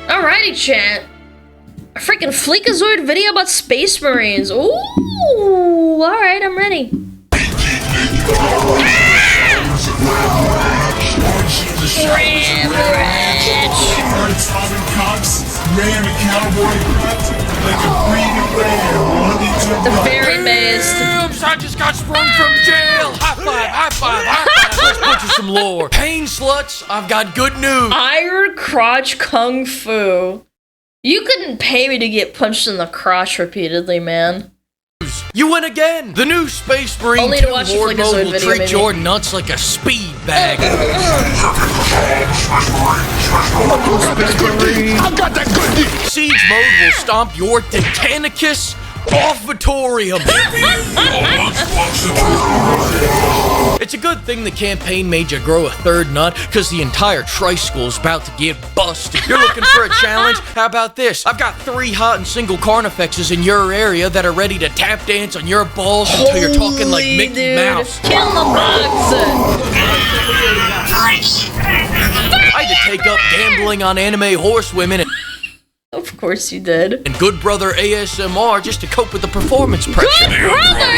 Alrighty, chat. A freaking FLEEKAZOID video about Space Marines. Ooh, alright, I'm ready. The very best. I just got sprung from jail. High five, high five, high five. Let's put you some lore. Pain sluts, I've got good news. Iron crotch kung fu. You couldn't pay me to get punched in the crotch repeatedly, man. You win again! The new Space Marine 2 Horde mode will treat your nuts like a speed bag. I've got that good news. Siege mode will stomp your Titanicus off-vatorium. It's a good thing the campaign made you grow a third nut, because the entire tri-school's about to get busted. You're looking for a challenge? How about this? I've got 3 hot and single carnifexes in your area that are ready to tap dance on your balls until you're talking like Mickey Mouse. Kill the bugs! I had to take up gambling on anime horsewomen and of course you did. And good brother ASMR just to cope with the performance pressure. Good brother!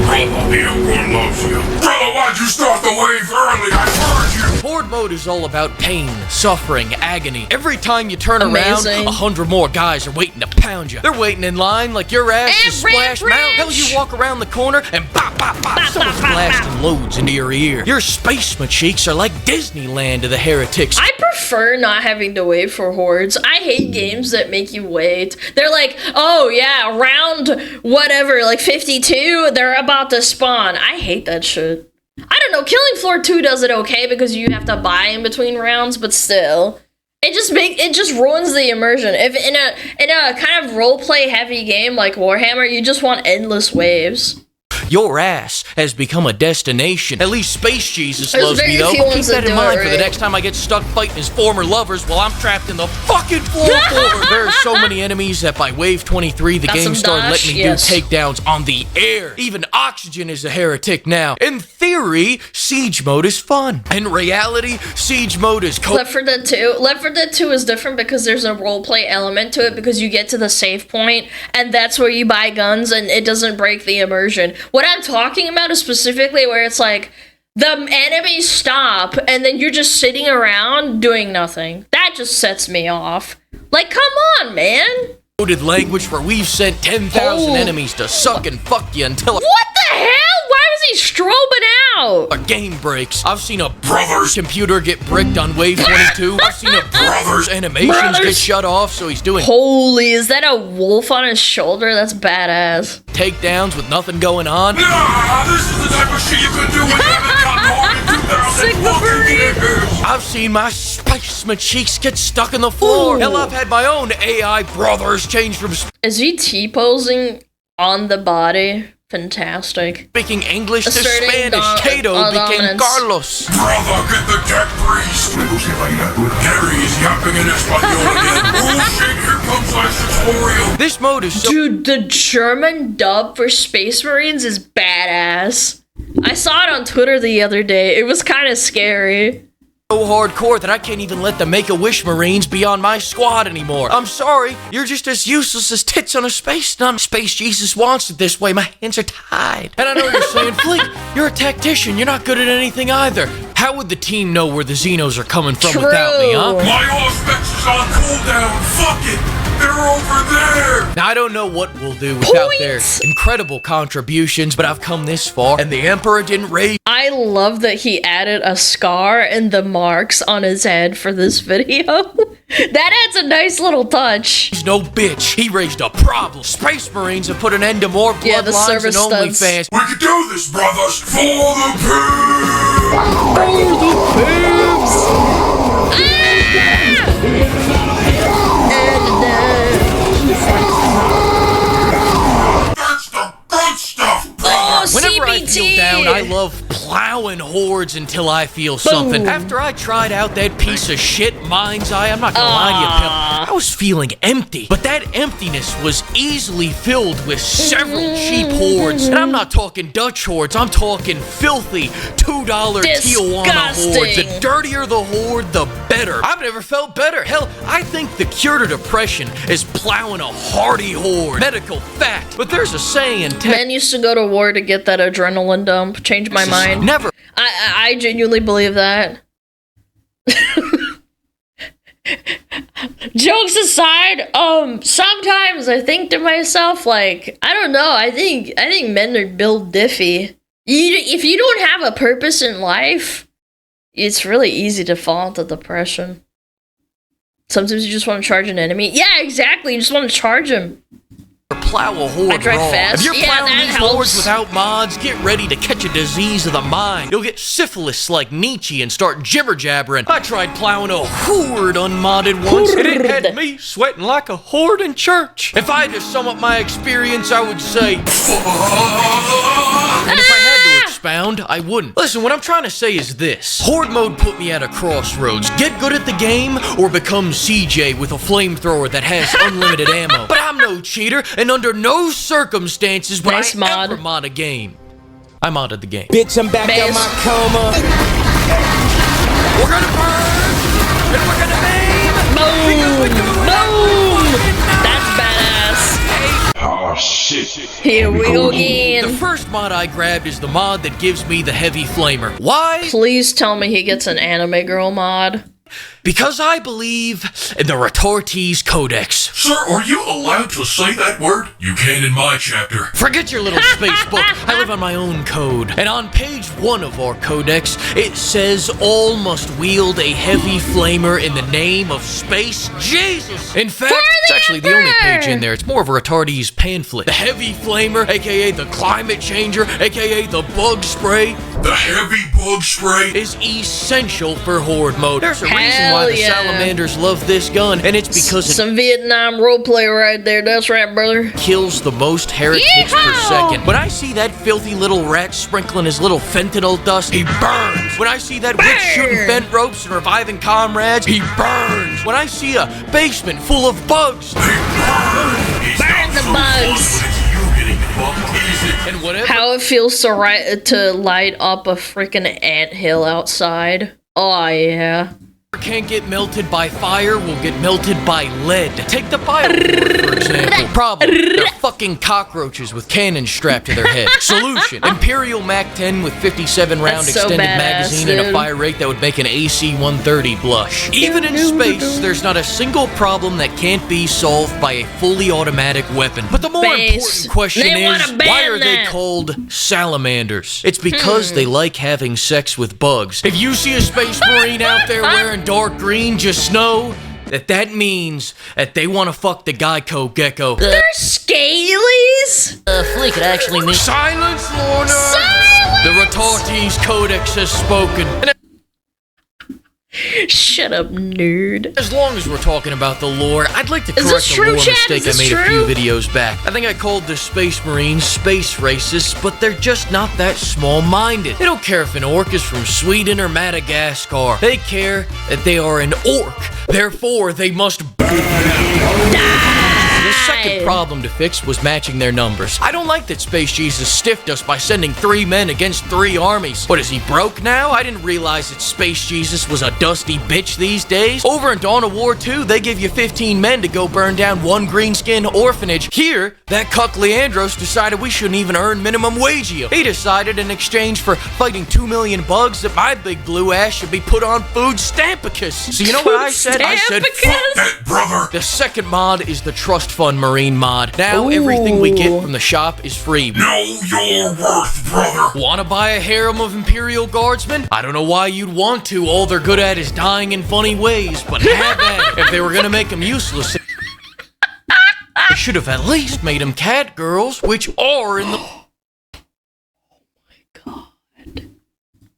Brother, the Emperor loves you. Brother, why'd you start the wave early? I heard you. Horde mode is all about pain, suffering, agony. Every time you turn around, 100 more guys are waiting to pound you. They're waiting in line like your ass is Splash Mountain. Hell, you walk around the corner and bop, bop, bop. Someone's blasting loads into your ear. Your space cheeks are like Disneyland to the heretics. I prefer not having to wait for hordes. I hate games that make you wait. They're like, oh yeah, round whatever, like 52, they're about to spawn. I hate that shit. I don't know, Killing Floor 2 does it okay because you have to buy in between rounds, but still. It just ruins the immersion. If in a kind of roleplay heavy game like Warhammer, you just want endless waves. Your ass has become a destination. At least Space Jesus loves me, though. Keep that in mind for the next time I get stuck fighting his former lovers while I'm trapped in the fucking floor. There are so many enemies that by wave 23, the game started letting me do takedowns on the air. Even Oxygen is a heretic now. In theory, Siege mode is fun. In reality, Siege mode is Left 4 Dead 2. Left 4 Dead 2 is different because there's a roleplay element to it because you get to the save point and that's where you buy guns and it doesn't break the immersion. What I'm talking about is specifically where it's like the enemies stop and then you're just sitting around doing nothing. That just sets me off. Like, come on, man. Language where we've sent 10,000 enemies to suck and fuck you until what the hell? Why was he strobing out? A game breaks. I've seen a brother's computer get bricked on wave 22. I've seen a brother's animations get shut off, so he's doing holy, is that a wolf on his shoulder? That's badass. Takedowns with nothing going on. Nah, this is the type of shit you could do when you haven't gotten hard in 2000 years. I've seen my Space cheeks get stuck in the floor. Hell, I've had my own AI brothers change from... Is he T-posing on the body? Fantastic. Speaking English to Spanish, Cato became Carlos. Brother, get the deck greased. Gary is yapping in Espanol again. Oh shit, here comes Tutorial. This mode is so... Dude, the German dub for Space Marines is badass. I saw it on Twitter the other day. It was kind of scary. So hardcore that I can't even let the Make-A-Wish Marines be on my squad anymore. I'm sorry, you're just as useless as tits on a space nun. Space Jesus wants it this way, my hands are tied. And I know you're saying, Fleek, you're a tactician, you're not good at anything either. How would the team know where the Xenos are coming from without me, huh? My Auspex is on cooldown, fuck it! They're over there! Now, I don't know what we'll do without their incredible contributions, but I've come this far, and the Emperor didn't raise... I love that he added a scar and the marks on his head for this video. That adds a nice little touch. He's no bitch. He raised a problem. Space Marines have put an end to more bloodlines and OnlyFans. We can do this, brothers! For the pigs! For the pigs! That's the good stuff, brother! Whenever I feel down, I love plowing hordes until I feel something. After I tried out that piece of shit Mind's Eye, I'm not gonna lie to you, pimp, I was was feeling empty. But that emptiness was easily filled with several cheap hordes. And I'm not talking Dutch hordes, I'm talking filthy $2 Tijuana hordes. The dirtier the horde, the better. I've never felt better. Hell, I think the cure to depression is plowing a hardy horde. Medical fact. But there's a saying... Men used to go to war to get that adrenaline dump. Changed my mind. Never. I genuinely believe that. Jokes aside, sometimes I think to myself, like, I don't know, I think men are built diffy. If you don't have a purpose in life, it's really easy to fall into depression. Sometimes you just want to charge an enemy. Yeah, exactly, you just want to charge him. Plow a horde. I drive fast. If you're plowing these hordes without mods, get ready to catch a disease of the mind. You'll get syphilis like Nietzsche and start jibber-jabbering. I tried plowing a horde unmodded once, and it had me sweating like a horde in church. If I had to sum up my experience, I would say... And if I had to expound, I wouldn't. Listen, what I'm trying to say is this. Horde mode put me at a crossroads. Get good at the game, or become CJ with a flamethrower that has unlimited ammo. But I'm no cheater, and under no circumstances would I ever mod a game. I modded the game. Bitch, I'm back on my coma. We're gonna burn, and we're gonna aim. Boom! Boom! That's badass. Oh shit. Here we go again. The first mod I grabbed is the mod that gives me the heavy flamer. Why? Please tell me he gets an anime girl mod. Because I believe in the Retortes Codex. Sir, are you allowed to say that word? You can in my chapter. Forget your little space book. I live on my own code. And on page 1 of our codex, it says all must wield a heavy flamer in the name of Space Jesus. In fact, it's actually the only page in there. It's more of a Retortes pamphlet. The heavy flamer, aka the climate changer, aka the bug spray. The heavy bug spray is essential for horde mode. There's a reason why the salamanders love this gun, and it's because it some Vietnam roleplay right there. That's right, brother. Kills the most heretics per second. When I see that filthy little rat sprinkling his little fentanyl dust, he burns. When I see that witch shooting bent ropes and reviving comrades, he burns. When I see a basement full of bugs, they burn. Burn the bugs. And whatever. How it feels to light up a freaking anthill outside. Oh yeah. Can't get melted by fire will get melted by lead. Take the fire for example. Problem, they're fucking cockroaches with cannons strapped to their head. Solution, Imperial MAC-10 with 57 round extended magazine and a fire rate that would make an AC-130 blush. Even in space, there's not a single problem that can't be solved by a fully automatic weapon. But the more important question is, why are they called salamanders? It's because they like having sex with bugs. If you see a space marine out there wearing dark green, just know that means that they want to fuck the Geico gecko. They're Scalies? Fleek could actually mean silence, Lorna! Silence! The Retortes Codex has spoken. Shut up, nerd. As long as we're talking about the lore, I'd like to correct a lore mistake I made a few videos back. I think I called the Space Marines space racists, but they're just not that small-minded. They don't care if an orc is from Sweden or Madagascar. They care that they are an orc. Therefore, they must The second problem to fix was matching their numbers. I don't like that Space Jesus stiffed us by sending 3 men against 3 armies. What, is he broke now? I didn't realize that Space Jesus was a dusty bitch these days. Over in Dawn of War 2, they give you 15 men to go burn down 1 greenskin orphanage. Here, that cuck Leandros decided we shouldn't even earn minimum wage. He decided in exchange for fighting 2 million bugs that my big blue ass should be put on food stampicus. So you know what I said? I said, fuck that, brother. The second mod is the Trust Fund Marine mod. Now everything we get from the shop is free. Know your worth, brother. Wanna buy a harem of Imperial Guardsmen? I don't know why you'd want to. All they're good at is dying in funny ways, but have at it. If they were gonna make them useless, they should have at least made them cat girls, which are in the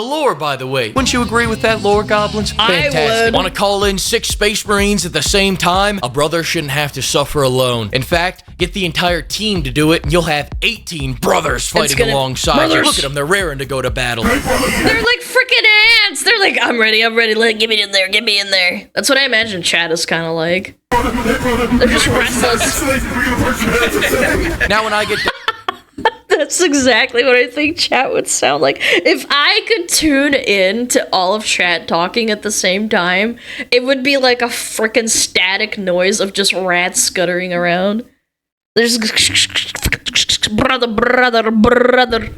lore, by the way. Wouldn't you agree with that lore, Goblins? Fantastic. I would. Want to call in 6 Space Marines at the same time? A brother shouldn't have to suffer alone. In fact, get the entire team to do it, and you'll have 18 brothers fighting alongside you. Look at them, they're raring to go to battle. They're like freaking ants. They're like, I'm ready, like, get me in there, get me in there. That's what I imagine chat is kind of like. They're just restless. Now when I get That's exactly what I think chat would sound like. If I could tune in to all of chat talking at the same time, it would be like a freaking static noise of just rats scuttering around. There's brother.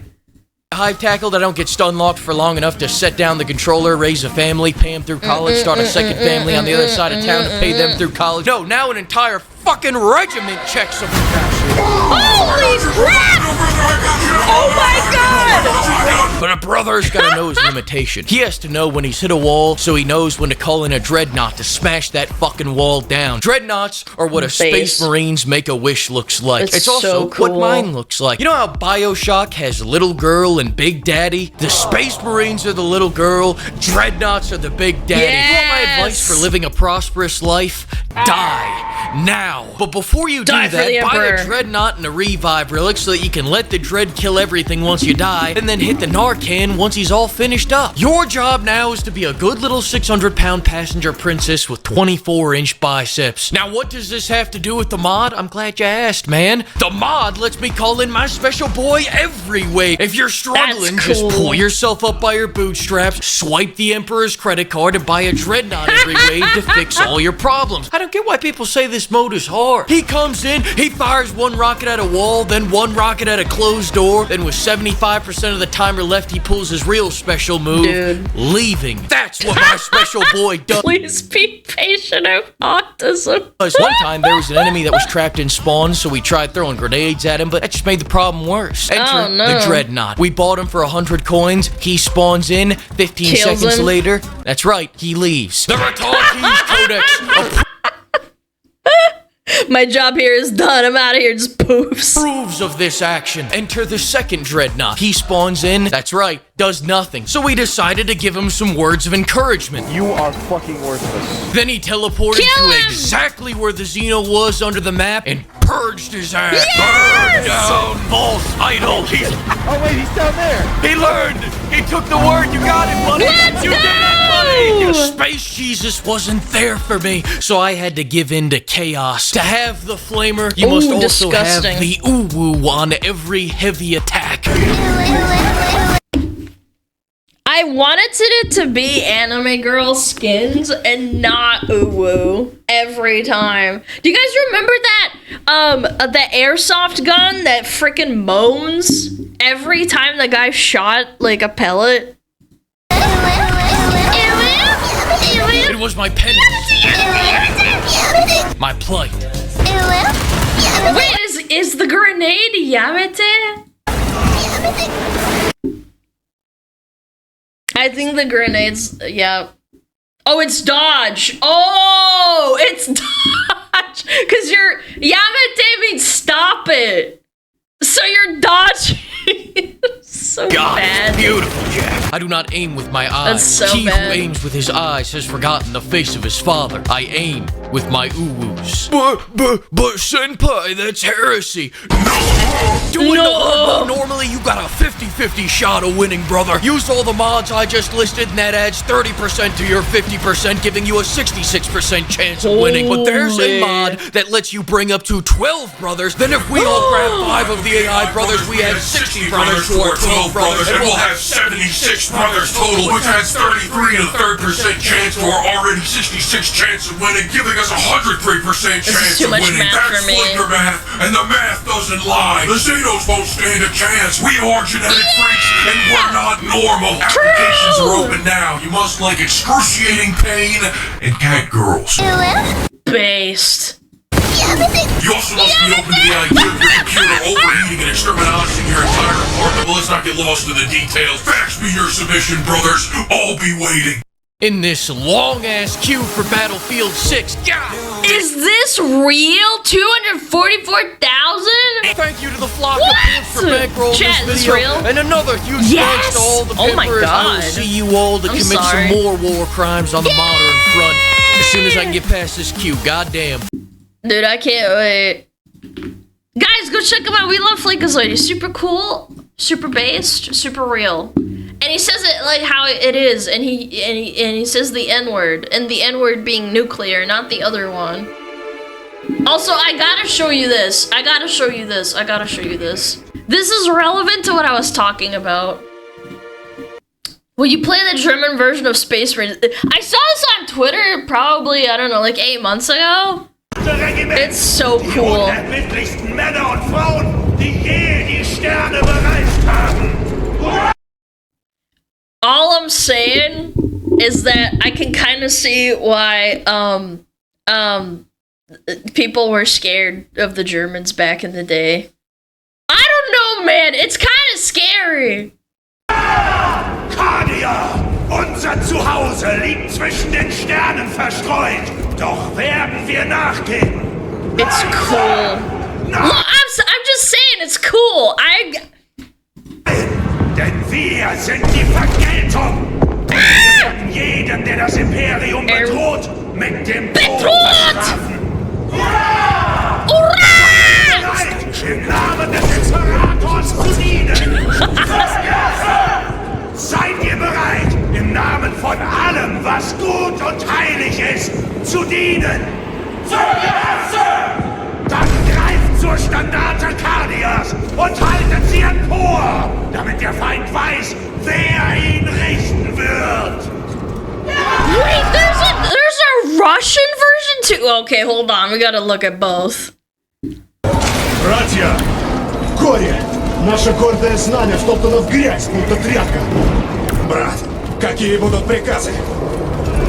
Hive tackled, I don't get stun locked for long enough to set down the controller, raise a family, pay him through college, start a second family on the other side of town to pay them through college. No, now an entire fucking regiment checks of Holy crap! Oh my god! But a brother's gotta know his limitation. He has to know when he's hit a wall, so he knows when to call in a Dreadnought to smash that fucking wall down. Dreadnoughts are what a Space Marine's Make-A-Wish looks like. It's also so cool. what mine looks like. You know how Bioshock has Little Girl and Big Daddy? The Space Marines are the little girl, Dreadnoughts are the Big Daddy. Yes! You want my advice for living a prosperous life? Die. Now. But before you do that, buy a Dreadnought and a Revive Relic so that you can let the Dread kill everything once you die, and then hit the Narcan once he's all finished up. Your job now is to be a good little 600-pound passenger princess with 24-inch biceps. Now, what does this have to do with the mod? I'm glad you asked, man. The mod lets me call in my special boy every way. If you're struggling, just pull yourself up by your bootstraps, swipe the Emperor's credit card, and buy a Dreadnought every wave to fix all your problems. I don't get why people say this mode is hard. He comes in, he fires one rocket at a wall, then one rocket at a closed door, then with 75% of the timer left, he pulls his real special move, leaving. That's what my special boy does. Please be patient, I have autism. One time, there was an enemy that was trapped in spawn, so we tried throwing grenades at him, but that just made the problem worse. Enter the Dreadnought. We bought him for 100 coins. He spawns in. 15 seconds later, that's right, he leaves. The Ratonki's Codex My job here is done. I'm out of here. Just poofs. Approves of this action. Enter the second Dreadnought. He spawns in. That's right. Does nothing. So we decided to give him some words of encouragement. You are fucking worthless. Then he teleported to exactly where the Xeno was under the map and purged his ass. Yes! Burn down, false idol. Oh wait, he's down there. He learned. He took the word. You got it, buddy. Let's you go! did it, buddy. Your Space Jesus wasn't there for me, so I had to give in to chaos. To have the flamer, you must also have the uwu on every heavy attack. I wanted it to be anime girl skins and not uwu every time. Do you guys remember that the airsoft gun that freaking moans every time the guy shot like a pellet? It was my penance. My plight. Wait, is the grenade Yamete? I think the grenades, yeah. Oh, it's dodge. Oh, it's dodge. Because you're, Yamete means stop it. So you're dodging. So bad. Beautiful, Jack. I do not aim with my eyes. That's so He bad. who aims with his eyes has forgotten the face of his father. I aim with my uwus. But senpai, that's heresy. No! Normally you got a 50-50 shot of winning, brother. Use all the mods I just listed and that adds 30% to your 50%, giving you a 66% chance of winning. But there's a mod that lets you bring up to 12 brothers. Then if we all grab 5 of the AI brothers, we add 60 brothers to our 12 brothers. And we'll have 76 brothers total, which adds 33 and a third % chance to our already 66 chance of winning, giving us a 103% chance of winning. That's flicker math, and the math doesn't lie. The Xenos won't stand a chance. We are genetic freaks, and we're not normal. Applications are open now. You must like excruciating pain and cat girls. Based. You also must be open to the idea of your computer overheating and exterminating your entire apartment. But let's not get lost in the details. Fax me your submission, brothers. I'll be waiting. In this long-ass queue for Battlefield 6, Is this real? 244,000? Thank you to the flock of pimps for bankrolling Chat, this is video. real? And another huge thanks to all the pimpers. Oh my God. I will see you all to commit some more war crimes on the modern front as soon as I can get past this queue. Goddamn. Dude, I can't wait. Guys, go check him out. We love FLEEKAZOID. He's super cool, super based, super real. And he says it like how it is, and he says the N-word, and the N-word being nuclear, not the other one. Also, I gotta show you this. I gotta show you this. I gotta show you this. This is relevant to what I was talking about. Will you play the German version of Space Marine? I saw this on Twitter probably, I don't know, like 8 months ago. It's so cool. All I'm saying is that I can kind of see why people were scared of the Germans back in the day. I don't know, man. It's kind of scary. Kardia! Unser Zuhause liegt zwischen den Sternen verstreut. Doch werden wir nachgeben. It's cool. Look, I'm just saying, it's cool. Denn wir sind die Vergeltung. Wir werden jeden, der das Imperium bedroht, mit dem Tod bestrafen. Hurra! Hurra! Im Namen des Imperators zu dienen. Seid ihr bereit, im Namen von allem, was gut und heilig ist, zu dienen? Dann greift zur Standarte Kardias und haltet sie empor, damit der Feind weiß, wer ihn richten wird. Wait, there's a Russian version too? Okay, hold on, we gotta look at both. Братья, горе! Наше гордое знамя втоптано в грязь, будто тряпка. Брат, какие будут приказы?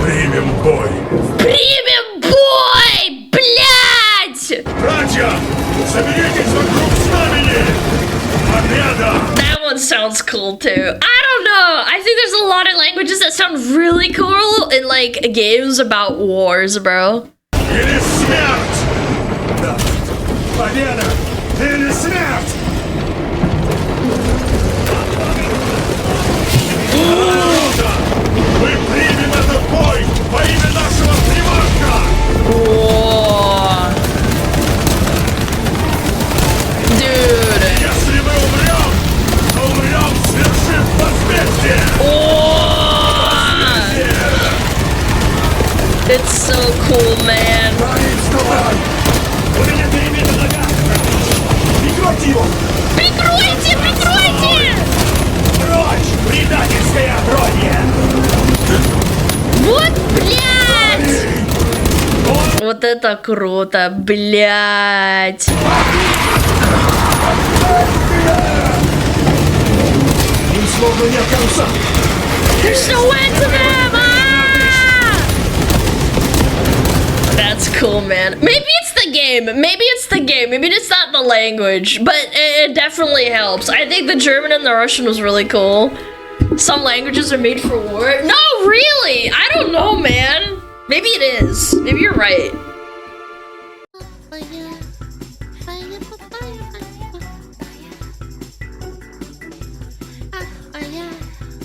Примем бой. Примем бой, блядь! Братья, соберитесь вокруг знамени! Победа! That one sounds cool too. I don't know. I think there's a lot of languages that sound really cool in like games about wars, bro. Или смерть! Да. Победа! Или смерть! Мы примем этот бой во имя нашего примарха! Dude. Если мы умрем, то умрем, свершив возмездие! It's so cool, man. У меня перемена нога! Прикройте его! Прикройте! Прикройте! Прочь, предательское отродье! Вот, блядь! Вот это круто, блядь! Им словно нет конца! There's no end to them! Ah! That's cool, man. Maybe it's the game. Maybe it's the game. Maybe it's not the language, but it definitely helps. I think the German and the Russian was really cool. Some languages are made for war. No, really. I don't know, man. Maybe it is. Maybe you're right.